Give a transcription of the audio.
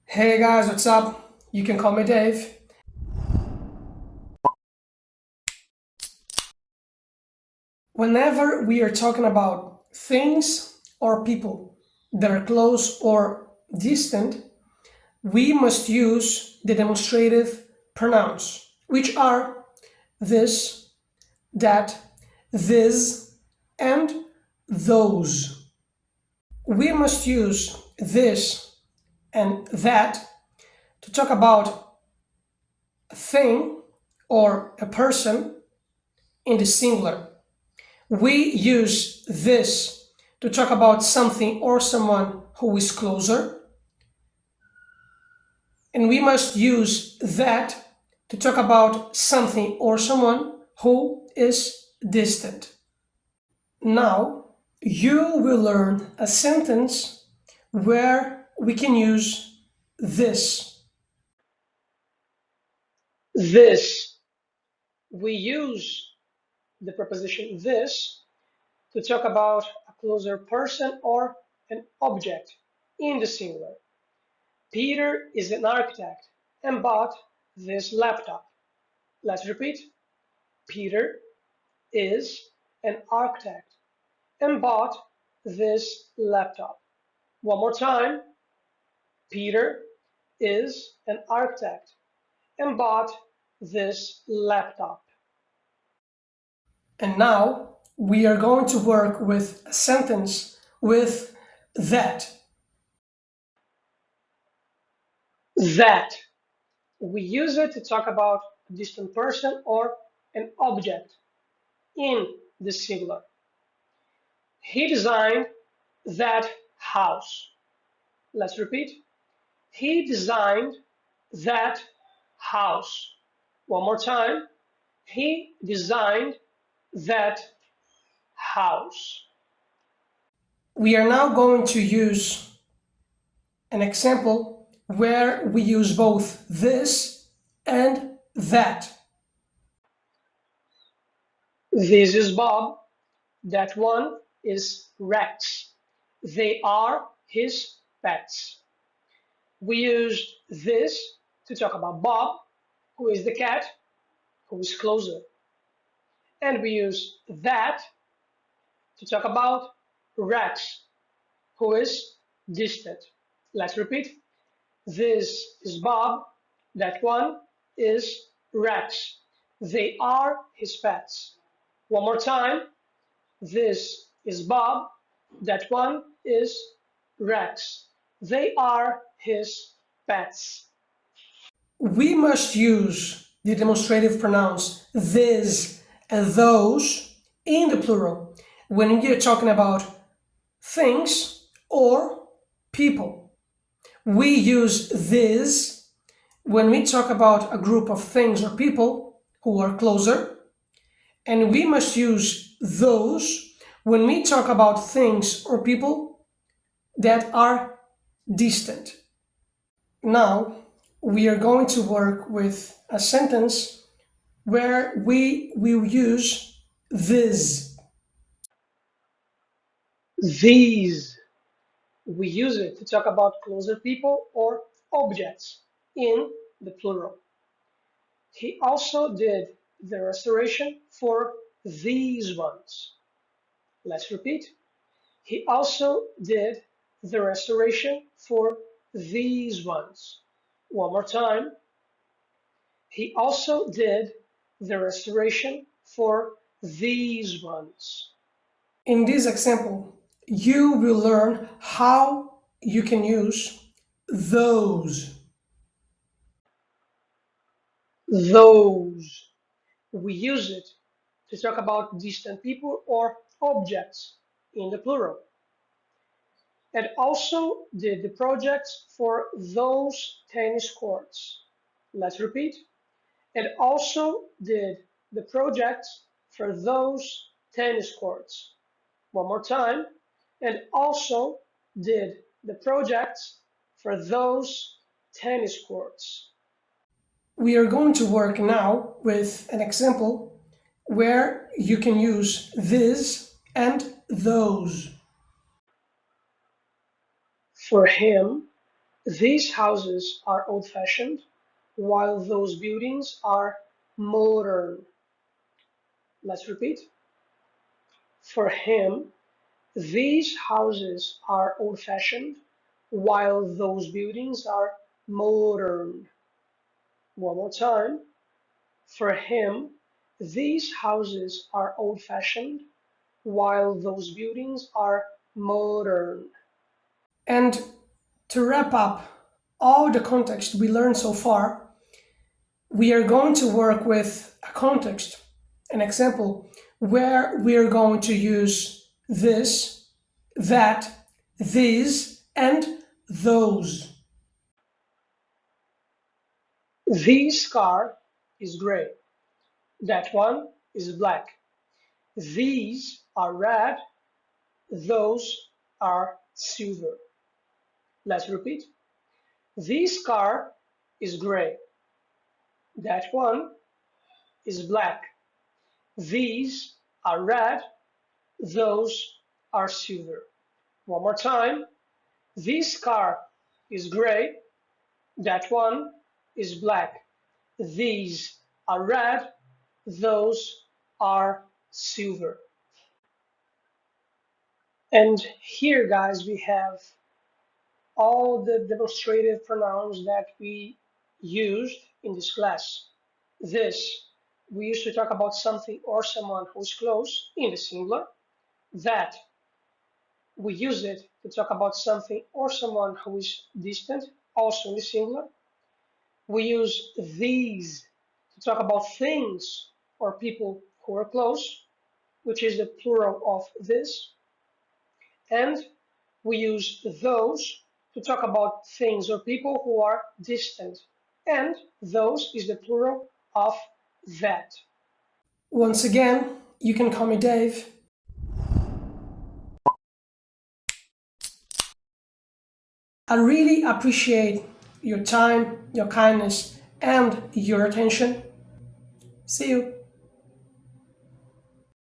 Hey guys, what's up? You can call me Dave. Whenever we are talking about things or people that are close or distant, we must use the demonstrative pronouns, which are this, that, this, and those. We must use this and that to talk about a thing or a person in the singular. We use this to talk about something or someone who is closer, and we must use that to talk about something or someone who is distant. Now, you will learn a sentence where we can use this. This. We use the preposition this to talk about a closer person or an object in the singular. Peter is an architect and bought this laptop. Let's repeat. Peter is an architect and bought this laptop. One more time. Peter is an architect and bought this laptop. And now we are going to work with a sentence with that. That. We use it to talk about a distant person or an object in the singular. He designed that house. Let's repeat. He designed that house. One more time. He designed that house. We are now going to use an example where we use both this and that. This is Bob. That one is Rex. They are his pets. We used this to talk about Bob, who is the cat, who is closer. And we use that to talk about Rex, who is distant. Let's repeat. This is Bob. That one is Rex. They are his pets. One more time. This is Bob. That one is Rex. They are his pets. We must use the demonstrative pronouns this and those in the plural when we are talking about things or people. We use this when we talk about a group of things or people who are closer, and we must use those when we talk about things or people that are distant. Now, we are going to work with a sentence where we will use this. These. We use it to talk about closer people or objects in the plural. He also did the restoration for these ones. Let's repeat. He also did the restoration for these ones. One more time. He also did the restoration for these ones. In this example, you will learn how you can use those. Those. We use it to talk about distant people or objects in the plural. It also did the projects for those tennis courts. Let's repeat. It also did the projects for those tennis courts. One more time. And also did the projects for those tennis courts. We are going to work now with an example where you can use this and those. For him, These houses are old-fashioned, while those buildings are modern. Let's repeat. For him, these houses are old-fashioned, while those buildings are modern. One more time. For him, these houses are old-fashioned, while those buildings are modern. And to wrap up all the context we learned so far, we are going to work with a context, an example, where we are going to use this, that, these, and those. This car is gray. That one is black. These are red. Those are silver. Let's repeat. This car is gray. That one is black. These are red. Those are silver. One more time. This car is gray. That one is black. These are red. Those are silver. And here, guys, we have all the demonstrative pronouns that we used in this class. This, we used to talk about something or someone who's close in the singular. That, we use it to talk about something or someone who is distant, also in the singular. We use these to talk about things or people who are close, which is the plural of this. And we use those to talk about things or people who are distant. And those is the plural of that. Once again, you can call me Dave. I really appreciate your time, your kindness, and your attention. See you.